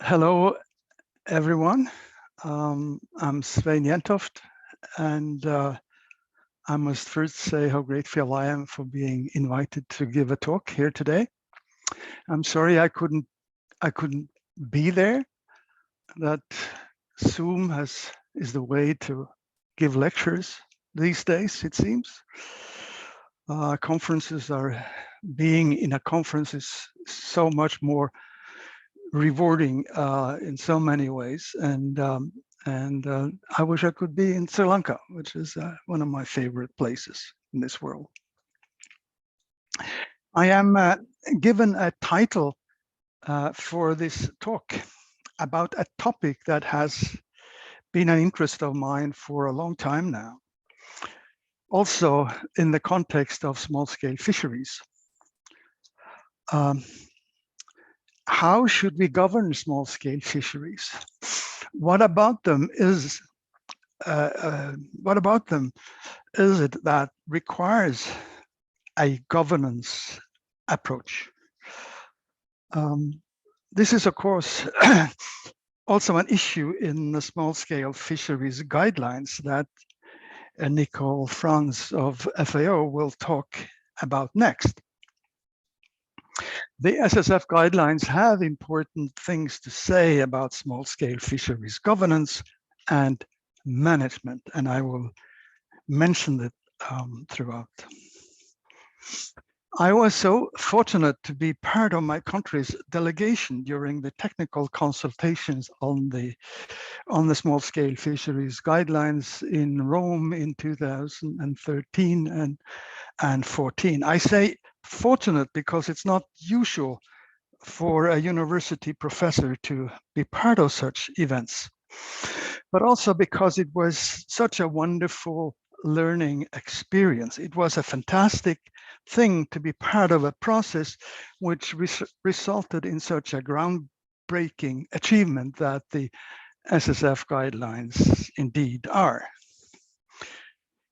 Hello, everyone. I'm Svein and I must first say how grateful I am for being invited to give a talk here today. I'm sorry I couldn't be there. That Zoom is the way to give lectures these days, it seems. Conferences are being in a conference is so much more rewarding in so many ways. And I wish I could be in Sri Lanka, which is one of my favorite places in this world. I am given a title for this talk about a topic that has been an interest of mine for a long time now, also in the context of small-scale fisheries. Um, how should we govern small-scale fisheries? What about them is what about them is it that requires a governance approach? This is, of course, also an issue in the small-scale fisheries guidelines that Nicole Franz of FAO will talk about next. The SSF guidelines have important things to say about small-scale fisheries governance and management, and I will mention it throughout. I was so fortunate to be part of my country's delegation during the technical consultations on the small-scale fisheries guidelines in Rome in 2013 and 14. I say fortunate because it's not usual for a university professor to be part of such events, but also because it was such a wonderful learning experience. It was a fantastic thing to be part of a process which resulted in such a groundbreaking achievement that the SSF guidelines indeed are.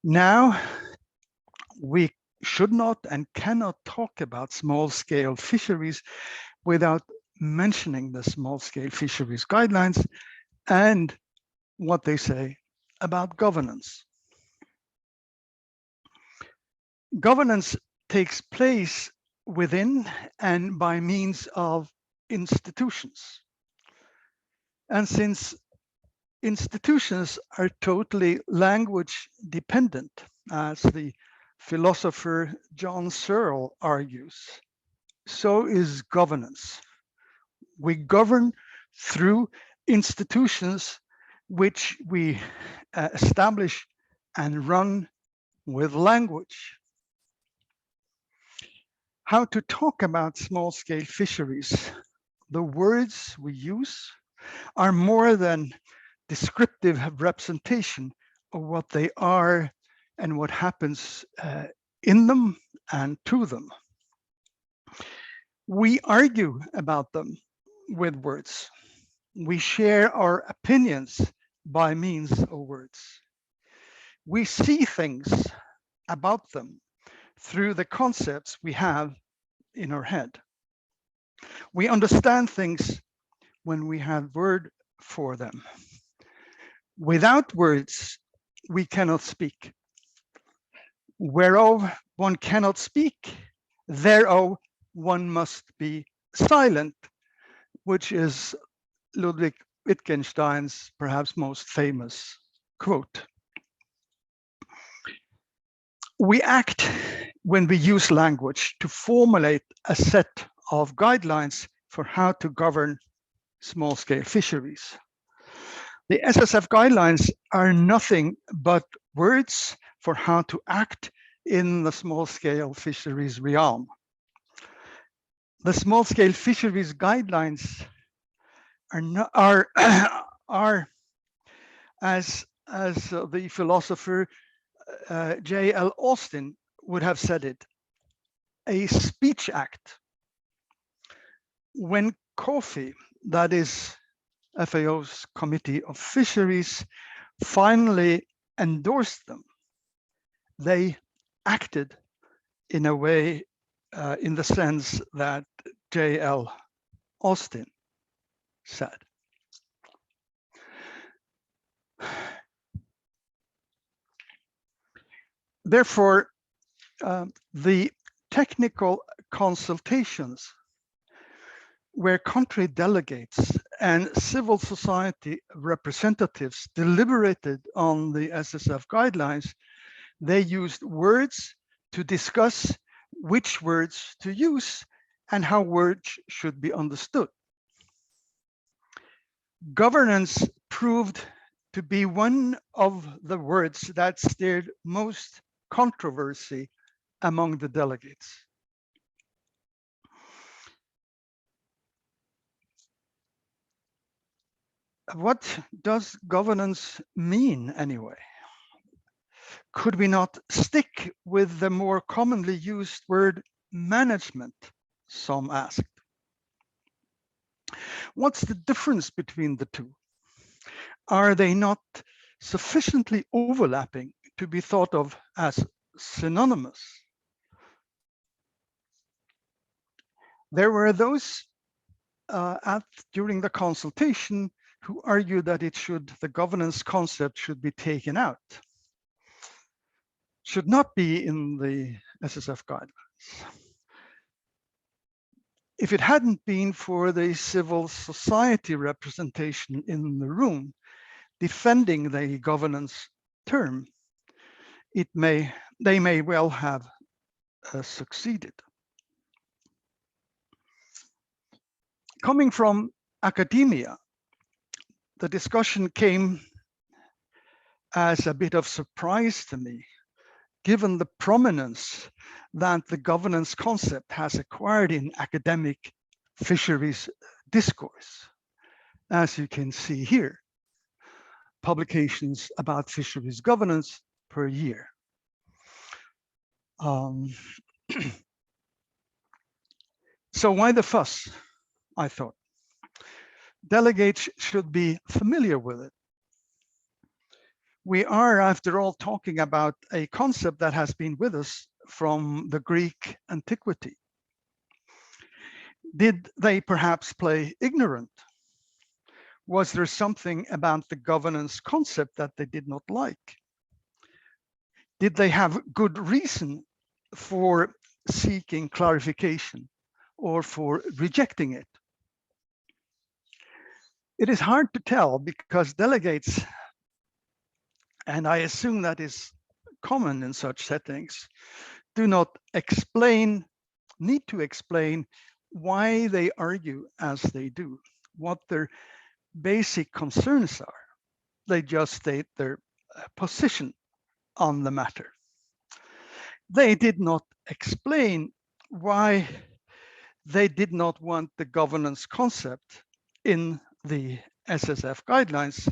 Now, we should not and cannot talk about small-scale fisheries without mentioning the small-scale fisheries guidelines and what they say about governance. Governance takes place within and by means of institutions. And since institutions are totally language dependent, as the philosopher John Searle argues, so is governance. We govern through institutions which we establish and run with language. How to talk about small-scale fisheries? The words we use are more than descriptive representation of what they are and what happens in them and to them. We argue about them with words. We share our opinions by means of words. We see things about them through the concepts we have in our head. We understand things when we have word for them. Without words, we cannot speak. Whereof one cannot speak, thereof one must be silent, which is Ludwig Wittgenstein's perhaps most famous quote. We act when we use language to formulate a set of guidelines for how to govern small-scale fisheries. The SSF guidelines are nothing but words for how to act in the small-scale fisheries realm. The small-scale fisheries guidelines are as the philosopher J.L. Austin would have said it, a speech act. When COFI, that is FAO's Committee of Fisheries, finally endorsed them, they acted in a way, in the sense that J.L. Austin said. Therefore, the technical consultations where country delegates and civil society representatives deliberated on the SSF guidelines, they used words to discuss which words to use and how words should be understood. Governance proved to be one of the words that stirred most controversy among the delegates. What does governance mean anyway? Could we not stick with the more commonly used word management? Some asked. What's the difference between the two? Are they not sufficiently overlapping to be thought of as synonymous? There were those during the consultation who argued that the governance concept should be taken out, should not be in the SSF guidelines. If it hadn't been for the civil society representation in the room defending the governance term, they may well have succeeded. Coming from academia, the discussion came as a bit of surprise to me, given the prominence that the governance concept has acquired in academic fisheries discourse. As you can see here, publications about fisheries governance per year. So why the fuss, I thought. Delegates should be familiar with it. We are, after all, talking about a concept that has been with us from the Greek antiquity. Did they perhaps play ignorant? Was there something about the governance concept that they did not like? Did they have good reason for seeking clarification or for rejecting it? It is hard to tell because delegates, and I assume that is common in such settings, do not need to explain why they argue as they do, what their basic concerns are. They just state their position on the matter. They did not explain why they did not want the governance concept in the SSF guidelines.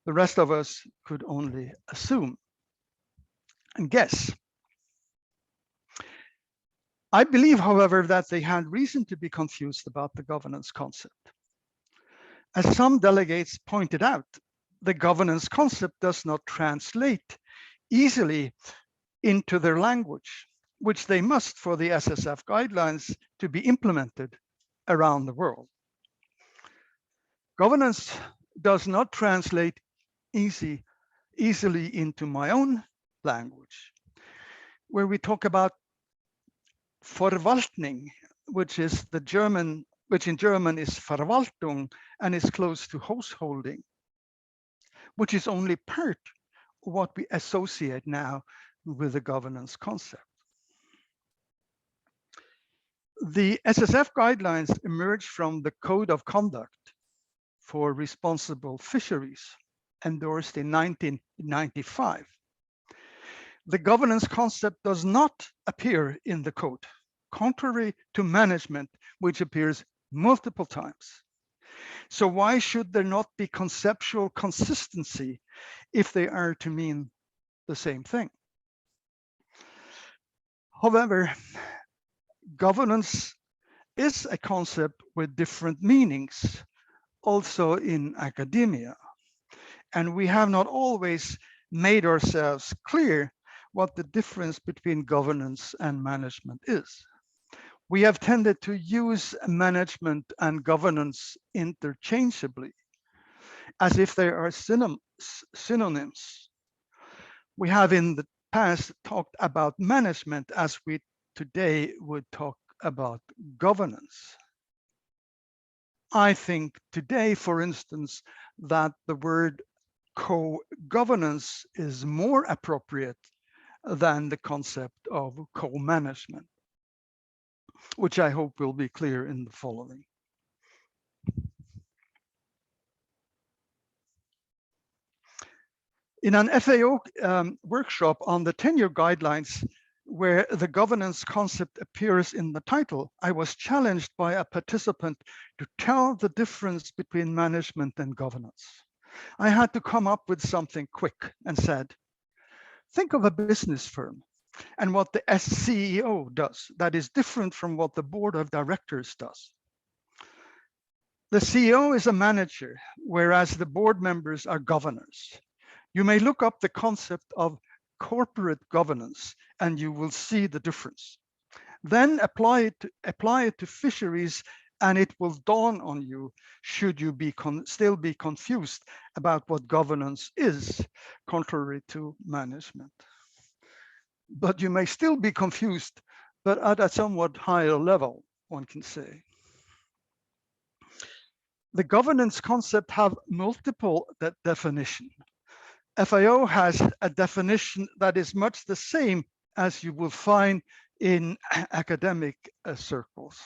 The rest of us could only assume and guess. I believe, however, that they had reason to be confused about the governance concept. As some delegates pointed out, the governance concept does not translate easily into their language, which they must for the SSF guidelines to be implemented around the world. Governance does not translate easily into my own language, where we talk about Verwaltung, which in German is Verwaltung and is close to householding, which is only part of what we associate now with the governance concept. The SSF guidelines emerged from the Code of Conduct for Responsible Fisheries, endorsed in 1995. The governance concept does not appear in the code, contrary to management, which appears multiple times. So why should there not be conceptual consistency if they are to mean the same thing? However, governance is a concept with different meanings, also in academia. And we have not always made ourselves clear what the difference between governance and management is. We have tended to use management and governance interchangeably, as if they are synonyms. We have in the past talked about management as we today would talk about governance. I think today, for instance, that the word co-governance is more appropriate than the concept of co-management, which I hope will be clear in the following. In an FAO workshop on the tenure guidelines, where the governance concept appears in the title, I was challenged by a participant to tell the difference between management and governance. I had to come up with something quick and said, think of a business firm and what the CEO does that is different from what the board of directors does. The CEO is a manager, whereas the board members are governors. You may look up the concept of corporate governance and you will see the difference. Then apply it to fisheries and it will dawn on you, should you still be confused about what governance is, contrary to management. But you may still be confused, but at a somewhat higher level, one can say. The governance concept have multiple definitions. FAO has a definition that is much the same as you will find in academic circles.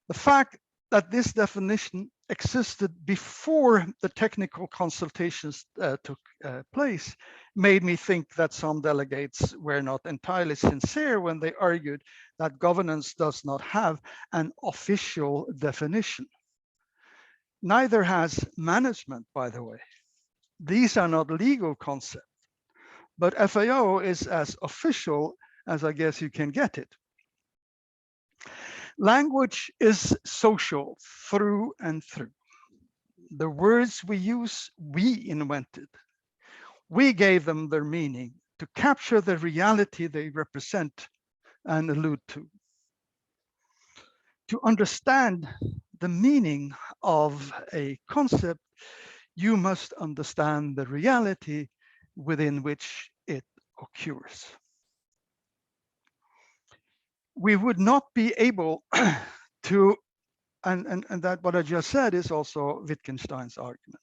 The fact that this definition existed before the technical consultations took place made me think that some delegates were not entirely sincere when they argued that governance does not have an official definition. Neither has management, by the way. These are not legal concepts, but FAO is as official as I guess you can get it. Language is social through and through. The words we use, we invented. We gave them their meaning to capture the reality they represent and allude to. To understand the meaning of a concept, you must understand the reality within which it occurs. We would not be able to, and that what I just said is also Wittgenstein's argument.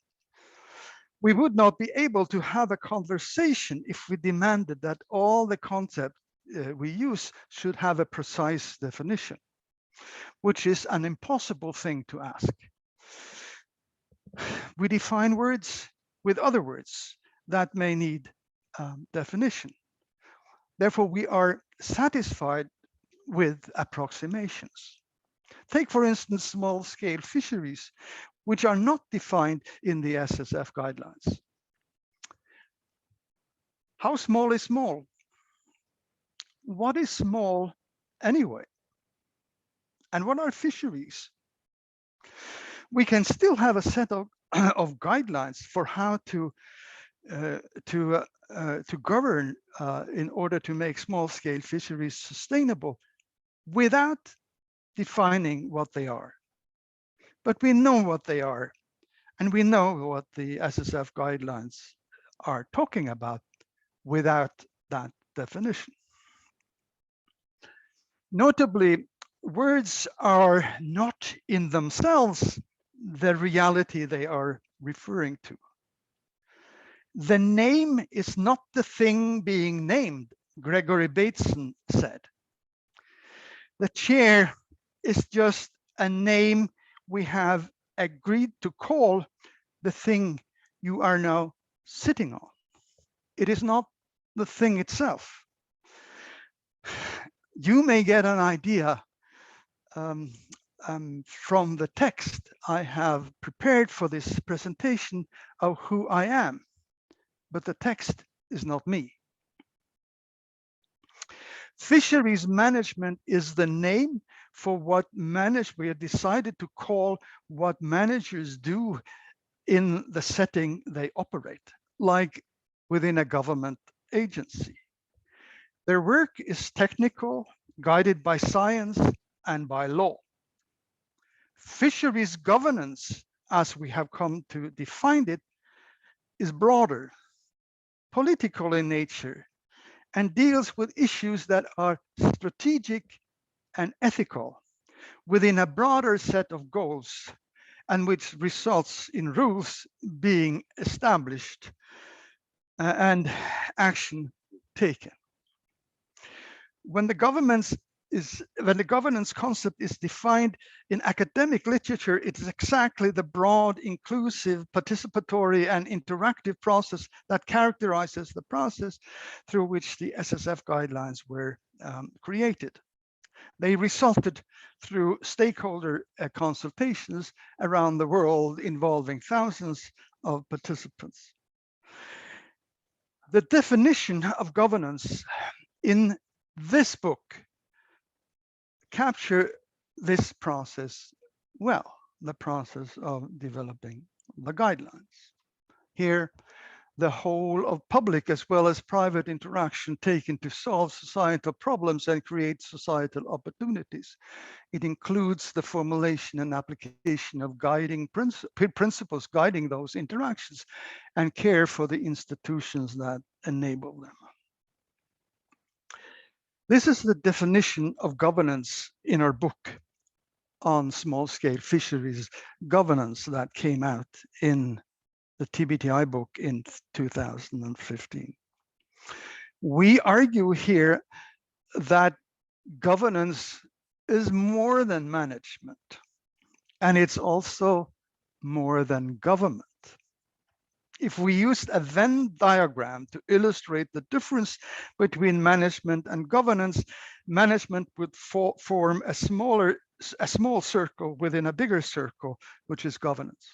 We would not be able to have a conversation if we demanded that all the concepts we use should have a precise definition, which is an impossible thing to ask. We define words with other words that may need definition. Therefore, we are satisfied with approximations. Take, for instance, small-scale fisheries, which are not defined in the SSF guidelines. How small is small? What is small anyway? And what are fisheries? We can still have a set of guidelines for how to govern in order to make small-scale fisheries sustainable without defining what they are. But we know what they are, and we know what the SSF guidelines are talking about without that definition. Notably, words are not in themselves the reality they are referring to. The name is not the thing being named, Gregory Bateson said. The chair is just a name we have agreed to call the thing you are now sitting on. It is not the thing itself. You may get an idea from the text I have prepared for this presentation of who I am, but the text is not me. Fisheries management is the name for what we have decided to call what managers do in the setting they operate, like within a government agency. Their work is technical guided by science and by law. Fisheries governance, as we have come to define it, is broader, political in nature, and deals with issues that are strategic and ethical within a broader set of goals, and which results in rules being established and action taken. When the governance concept is defined in academic literature, it is exactly the broad, inclusive, participatory, and interactive process that characterizes the process through which the SSF guidelines were created. They resulted through stakeholder consultations around the world involving thousands of participants. The definition of governance in this book capture this process well, the process of developing the guidelines. Here, the whole of public as well as private interaction taken to solve societal problems and create societal opportunities. It includes the formulation and application of guiding principles guiding those interactions and care for the institutions that enable them. This is the definition of governance in our book on small-scale fisheries governance that came out in the TBTI book in 2015. We argue here that governance is more than management, and it's also more than government. If we used a Venn diagram to illustrate the difference between management and governance, management would form a small circle within a bigger circle, which is governance.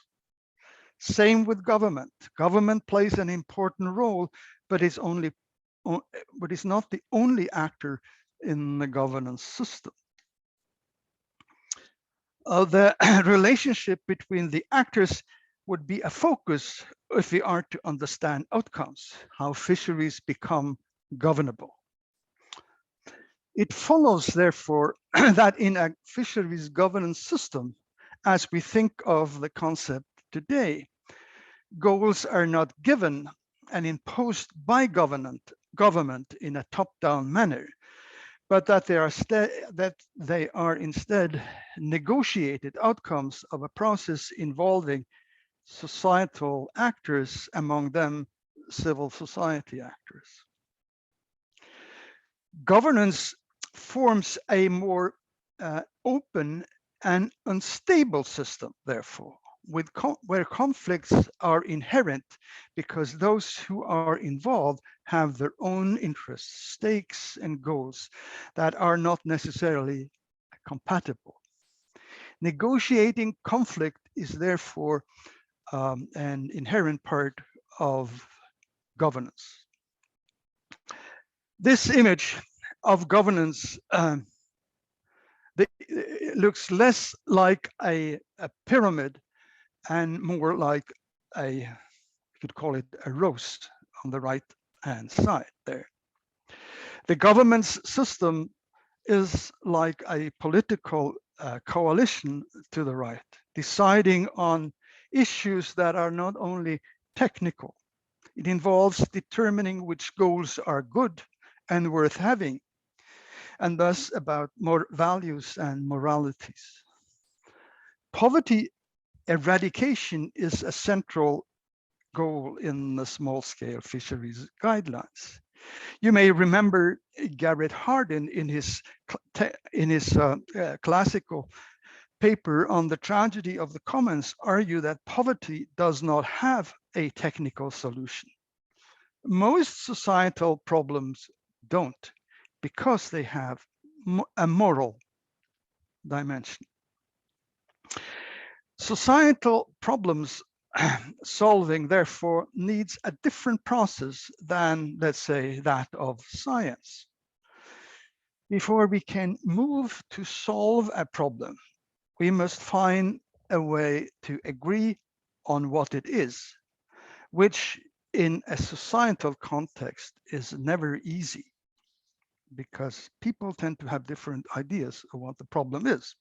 Same with government. Government plays an important role, but it's not the only actor in the governance system. The relationship between the actors would be a focus if we are to understand outcomes, how fisheries become governable. It follows, therefore, that in a fisheries governance system, as we think of the concept today, goals are not given and imposed by government in a top-down manner, but that they are instead negotiated outcomes of a process involving societal actors, among them civil society actors. Governance forms a more open and unstable system, therefore, where conflicts are inherent because those who are involved have their own interests, stakes, and goals that are not necessarily compatible. Negotiating conflict is therefore an inherent part of governance. This image of governance looks less like a pyramid and more like you could call it a roast on the right hand side there. The government's system is like a political coalition to the right, deciding on issues that are not only technical. It involves determining which goals are good and worth having, and thus about more values and moralities. Poverty eradication is a central goal in the small-scale fisheries guidelines. You may remember Garrett Hardin in his classical paper on the tragedy of the commons argue that poverty does not have a technical solution. Most societal problems don't, because they have a moral dimension. Societal problems solving, therefore, needs a different process than, let's say, that of science. Before we can move to solve a problem, we must find a way to agree on what it is, which in a societal context is never easy. because people tend to have different ideas of what the problem is.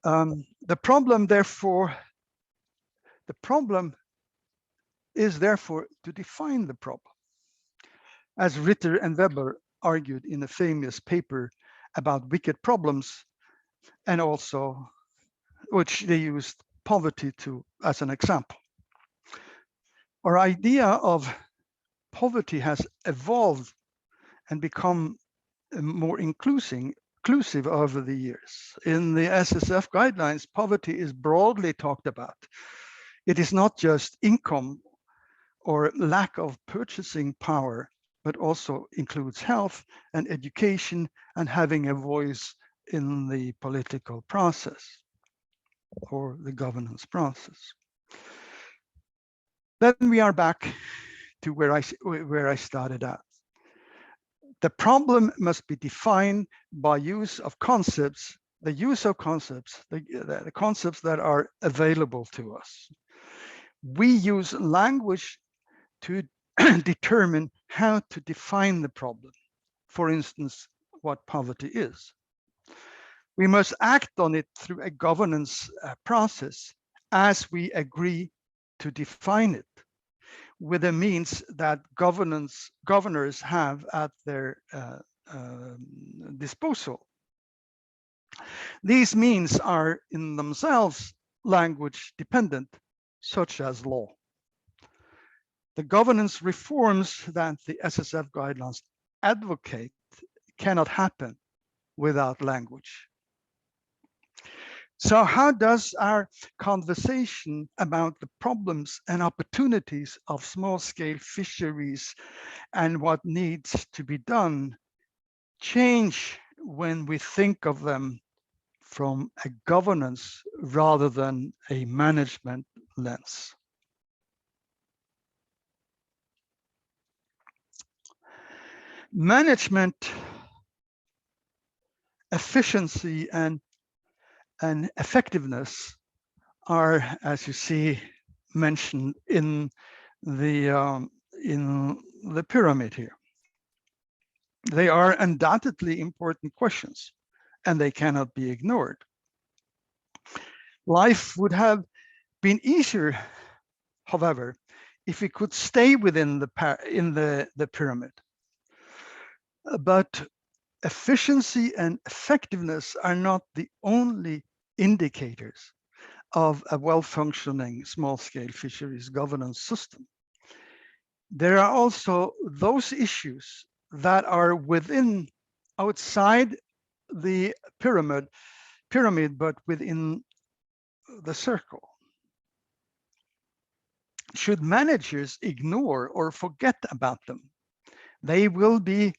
The problem is therefore to define the problem. As Ritter and Weber argued in a famous paper about wicked problems, and also which they used poverty as an example. Our idea of poverty has evolved and become more inclusive over the years. In the SSF guidelines, poverty is broadly talked about. It is not just income or lack of purchasing power, but also includes health and education and having a voice in the political process or the governance process. Then we are back to where I started at. The problem must be defined by use of concepts, the concepts that are available to us. We use language to determine how to define the problem. For instance, what poverty is. We must act on it through a governance process as we agree to define it, with the means that governors have at their disposal. These means are in themselves language dependent, such as law. The governance reforms that the SSF guidelines advocate cannot happen without language. So how does our conversation about the problems and opportunities of small-scale fisheries and what needs to be done change when we think of them from a governance rather than a management lens? Management, efficiency, and effectiveness are, as you see, mentioned in the pyramid here. They are undoubtedly important questions, and they cannot be ignored. Life would have been easier, however, if we could stay within the pyramid. But efficiency and effectiveness are not the only indicators of a well-functioning small-scale fisheries governance system. There are also those issues that are outside the pyramid, but within the circle. Should managers ignore or forget about them, they will be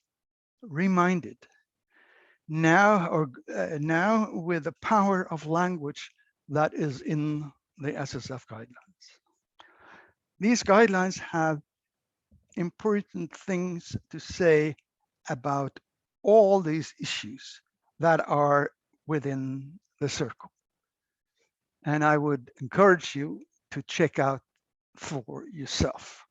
reminded now with the power of language that is in the SSF guidelines. These guidelines have important things to say about all these issues that are within the circle. And I would encourage you to check out for yourself.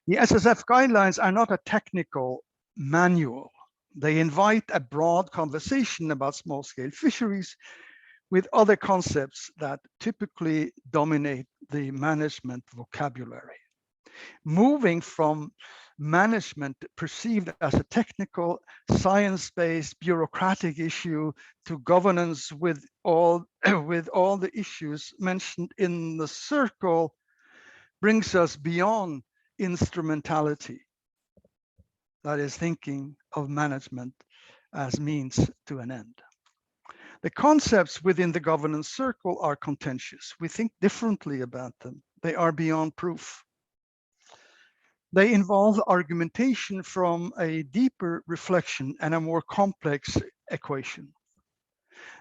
The SSF guidelines are not a technical manual. They invite a broad conversation about small-scale fisheries with other concepts that typically dominate the management vocabulary. Moving from management perceived as a technical, science-based, bureaucratic issue to governance with all the issues mentioned in the circle brings us beyond instrumentality, that is, thinking of management as means to an end. The concepts within the governance circle are contentious. We think differently about them. They are beyond proof. They involve argumentation from a deeper reflection and a more complex equation.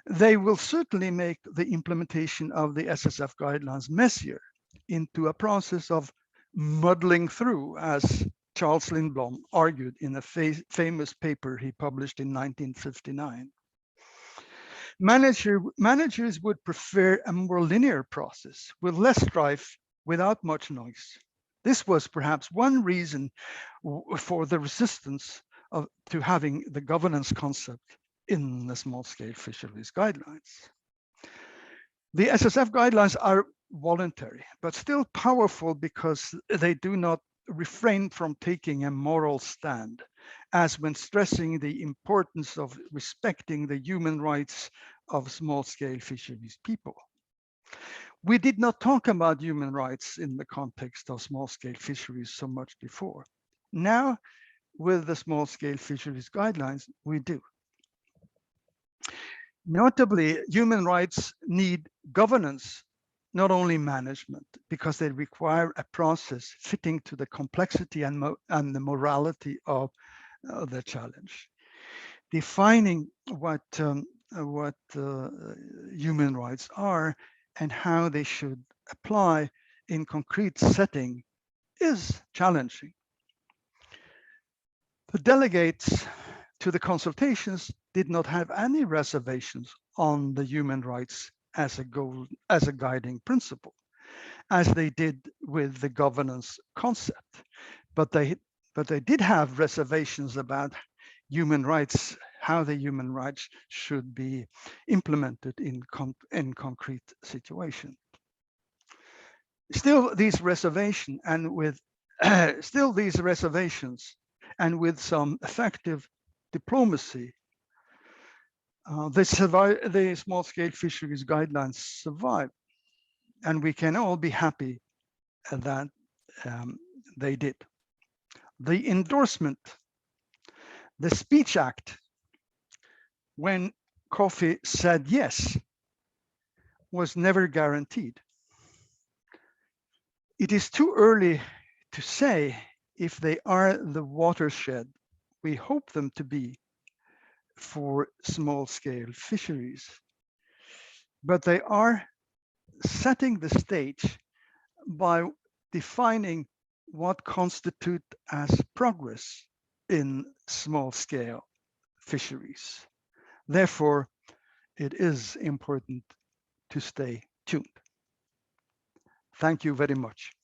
They will certainly make the implementation of the SSF guidelines messier into a process of muddling through, as Charles Lindblom argued in a famous paper he published in 1959. Managers would prefer a more linear process with less strife, without much noise. This was perhaps one reason for the resistance to having the governance concept in the small-scale fisheries guidelines. The SSF guidelines are voluntary, but still powerful because they do not refrain from taking a moral stand, as when stressing the importance of respecting the human rights of small-scale fisheries people. We did not talk about human rights in the context of small-scale fisheries so much before. Now, with the small-scale fisheries guidelines, we do. Notably, human rights need governance, not only management, because they require a process fitting to the complexity and the morality of the challenge. Defining what human rights are and how they should apply in concrete setting is challenging. The delegates to the consultations did not have any reservations on the human rights as a goal, as a guiding principle, as they did with the governance concept. But they did have reservations about human rights, how the human rights should be implemented in concrete situations. Still, these reservations and with some effective diplomacy, the small-scale fisheries guidelines survive, and we can all be happy that they did. The endorsement, the speech act, when Kofi said yes, was never guaranteed. It is too early to say if they are the watershed we hope them to be for small-scale fisheries, but they are setting the stage by defining what constitute as progress in small-scale fisheries. Therefore, it is important to stay tuned. Thank you very much.